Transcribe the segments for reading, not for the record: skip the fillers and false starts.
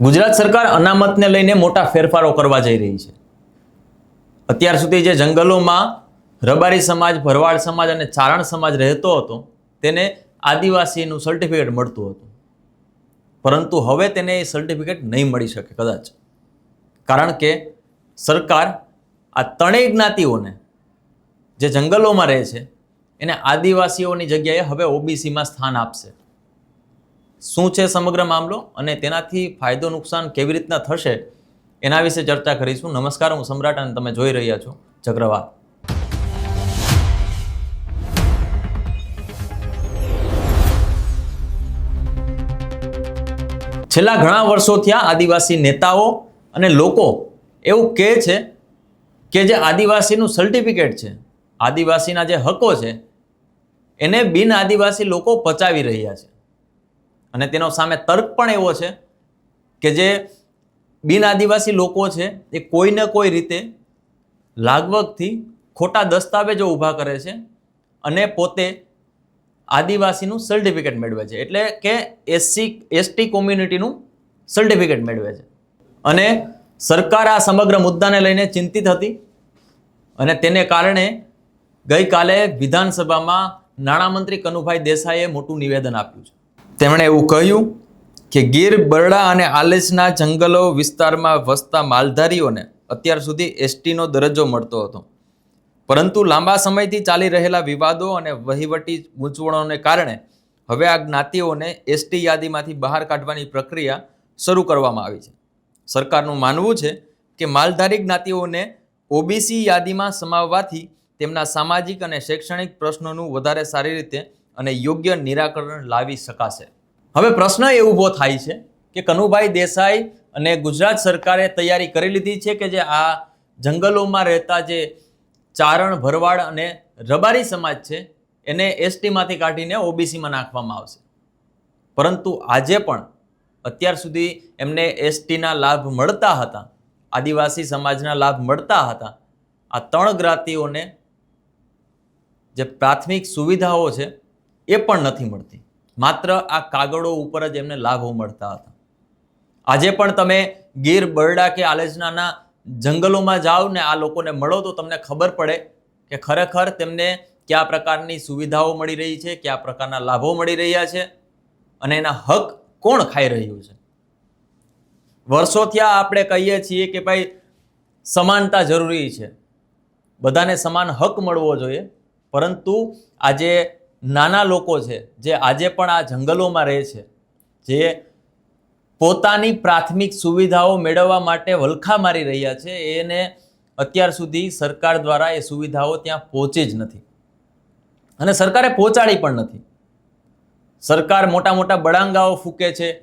ગુજરાત સરકાર અનામતને લઈને મોટા ફેરફારો કરવા જઈ રહી છે। અત્યાર સુધી જે જંગલોમાં રબારી સમાજ, ભરવાડ સમાજ અને ચારણ સમાજ રહેતો હતો તેને આદિવાસીનું સર્ટિફિકેટ મળતું હતું, પરંતુ હવે તેને એ સર્ટિફિકેટ નહીં મળી શકે કદાચ, કારણ કે સરકાર આ ત્રણેય જ્ઞાતિઓને જે જંગલોમાં રહે છે એને આદિવાસીઓની જગ્યાએ હવે ઓબીસીમાં સ્થાન આપશે। શું છે સમગ્ર મામલો અને તેનાથી ફાયદો નુકસાન કેવી રીતના થશે એના વિશે ચર્ચા કરીશું। નમસ્કાર, હું સમ્રાટ અને તમે જોઈ રહ્યા છો ચક્રવાત। છેલ્લા ઘણા વર્ષોથી આ આદિવાસી નેતાઓ અને લોકો એવું કહે છે કે જે આદિવાસીનું સર્ટિફિકેટ છે, આદિવાસીના જે હકો છે એને બિન આદિવાસી લોકો પચાવી રહ્યા છે, અને તેનો સામે તર્ક પણ એવો છે કે જે બિન આદિવાસી લોકો છે એ કોઈને કોઈ રીતે લાગવગથી ખોટા દસ્તાવેજો ઊભા કરે છે અને પોતે આદિવાસીનું સર્ટિફિકેટ મેળવે છે, એટલે કે એસટી કોમ્યુનિટીનું સર્ટિફિકેટ મેળવે છે। અને સરકાર આ સમગ્ર મુદ્દાને લઈને ચિંતિત હતી અને તેને કારણે ગઈકાલે વિધાનસભામાં નાણામંત્રી કનુભાઈ દેસાઈએ મોટું નિવેદન આપ્યું છે। તેમણે એવું કહ્યું કે ગીર, બરડા અને આલેચના જંગલો વિસ્તારમાં વસતા માલધારીઓને અત્યાર સુધી એસટીનો દરજ્જો મળતો હતો, પરંતુ લાંબા સમયથી ચાલી રહેલા વિવાદો અને વહીવટી ગૂંચવણોને કારણે હવે આ જ્ઞાતિઓને એસટી યાદીમાંથી બહાર કાઢવાની પ્રક્રિયા શરૂ કરવામાં આવી છે। સરકારનું માનવું છે કે માલધારી જ્ઞાતિઓને ઓબીસી યાદીમાં સમાવવાથી તેમના સામાજિક અને શૈક્ષણિક પ્રશ્નોનું વધારે સારી રીતે અને યોગ્ય નિરાકરણ લાવી શકાશે। હવે પ્રશ્ન એ ઊભો થાય છે કે કનુભાઈ દેસાઈ અને ગુજરાત સરકારે તૈયારી કરી લીધી છે કે જે આ જંગલોમાં રહેતા જે ચારણ, ભરવાડ અને રબારી સમાજ છે એને એસટીમાંથી કાઢીને ઓબીસીમાં નાખવામાં આવશે, પરંતુ આજે પણ અત્યાર સુધી એમને એસટીના લાભ મળતા હતા, આદિવાસી સમાજના લાભ મળતા હતા, આ ત્રણ જ્ઞાતિઓને જે પ્રાથમિક સુવિધાઓ છે એ પણ નથી મળતી, માત્ર આ કાગળો ઉપર જ એમને લાભો મળતા હતા। આજે પણ તમે ગીર, બરડા કે આલેચનાના જંગલોમાં જાઓ ને આ લોકોને મળો તો તમને ખબર પડે કે ખરેખર તેમને કયા પ્રકારની સુવિધાઓ મળી રહી છે, કયા પ્રકારના લાભો મળી રહ્યા છે અને એના હક કોણ ખાઈ રહ્યું છે। વર્ષોથી આપણે કહીએ છીએ કે ભાઈ સમાનતા જરૂરી છે, બધાને સમાન હક મળવો જોઈએ, પરંતુ આજે નાના લોકો છે જે આજે પણ આ જંગલોમાં રહે છે, જે પોતાની પ્રાથમિક સુવિધાઓ મેળવવા માટે વલખા મારી રહ્યા છે, એને અત્યાર સુધી સરકાર દ્વારા એ સુવિધાઓ ત્યાં પહોંચી જ નથી અને સરકારે પહોંચાડી પણ નથી। સરકાર મોટા મોટા બળાંગાઓ ફૂંકે છે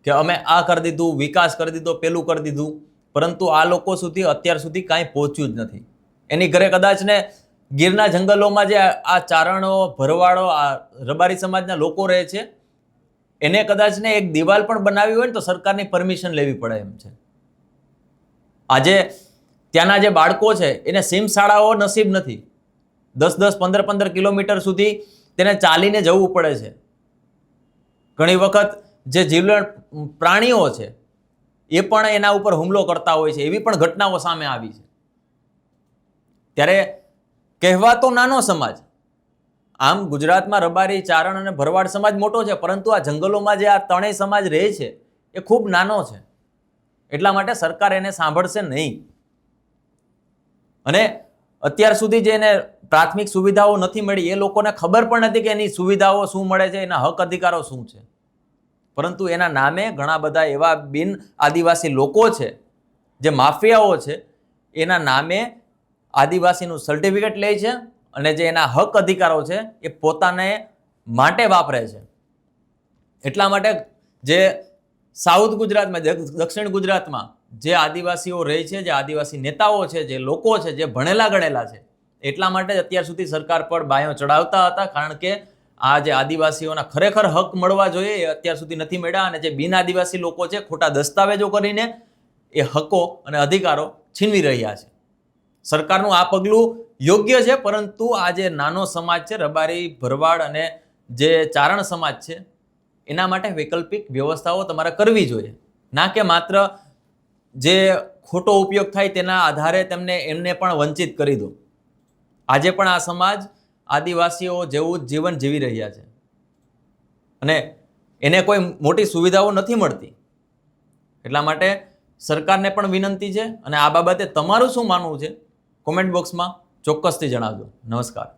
કે અમે આ કરી દીધું, વિકાસ કરી દીધો, પેલું કરી દીધું, પરંતુ આ લોકો સુધી અત્યાર સુધી કાંઈ પહોંચ્યું જ નથી। એની ઘરે કદાચ ને ગીરના જંગલોમાં જે આ ચારણો, ભરવાડો, આ રબારી સમાજના લોકો રહે છે એને કદાચ ને એક દિવાલ પણ બનાવી હોય ને તો સરકારની પરમિશન લેવી પડે એમ છે। આજે ત્યાંના જે બાળકો છે એને સીમ શાળાઓ નસીબ નથી, 10-10, 15-15 કિલોમીટર સુધી તેને ચાલીને જવું પડે છે। ઘણી વખત જે જીવલેણ પ્રાણીઓ છે એ પણ એના ઉપર હુમલો કરતા હોય છે, એવી પણ ઘટનાઓ સામે આવી છે। ત્યારે કહેવાતો નાનો સમાજ, આમ ગુજરાતમાં રબારી, ચારણ અને ભરવાડ સમાજ મોટો છે, પરંતુ આ જંગલોમાં જે આ ત્રણેય સમાજ રહે છે એ ખૂબ નાનો છે, એટલા માટે સરકાર એને સાંભળશે નહીં। અને અત્યાર સુધી જે એને પ્રાથમિક સુવિધાઓ નથી મળી એ લોકોને ખબર પણ નથી કે એની સુવિધાઓ શું મળે છે, એના હક અધિકારો શું છે, પરંતુ એના નામે ઘણા બધા એવા બિન આદિવાસી લોકો છે જે માફિયાઓ છે, એના નામે આદિવાસીનું સર્ટિફિકેટ લે છે અને જે એના હક અધિકારો છે એ પોતાને માટે વાપરે છે। એટલા માટે જે સાઉથ ગુજરાતમાં, દક્ષિણ ગુજરાતમાં જે આદિવાસીઓ રહે છે, જે આદિવાસી નેતાઓ છે, જે લોકો છે, જે ભણેલા ગણેલા છે, એટલા માટે અત્યાર સુધી સરકાર પર બાયો ચડાવતા હતા, કારણ કે આ જે આદિવાસીઓના ખરેખર હક મળવા જોઈએ એ અત્યાર સુધી નથી મળ્યા, અને જે બિન આદિવાસી લોકો છે ખોટા દસ્તાવેજો કરીને એ હકો અને અધિકારો છીનવી રહ્યા છે। સરકારનું આ પગલું યોગ્ય છે, પરંતુ આ જે નાનો સમાજ છે, રબારી, ભરવાડ અને જે ચારણ સમાજ છે, એના માટે વૈકલ્પિક વ્યવસ્થાઓ તમારે કરવી જોઈએ। ના કે માત્ર જે ખોટો ઉપયોગ થાય તેના આધારે એમને પણ વંચિત કરી દો. આજે પણ આ સમાજ આદિવાસીઓ જેવું જ જીવન જીવી રહ્યા છે અને એને કોઈ મોટી સુવિધાઓ નથી મળતી. એટલા માટે સરકારને પણ વિનંતી છે અને આ બાબતે તમારું શું માનવું છે કોમેન્ટ બોક્સમાં ચોક્કસથી જણાવજો. નમસ્કાર.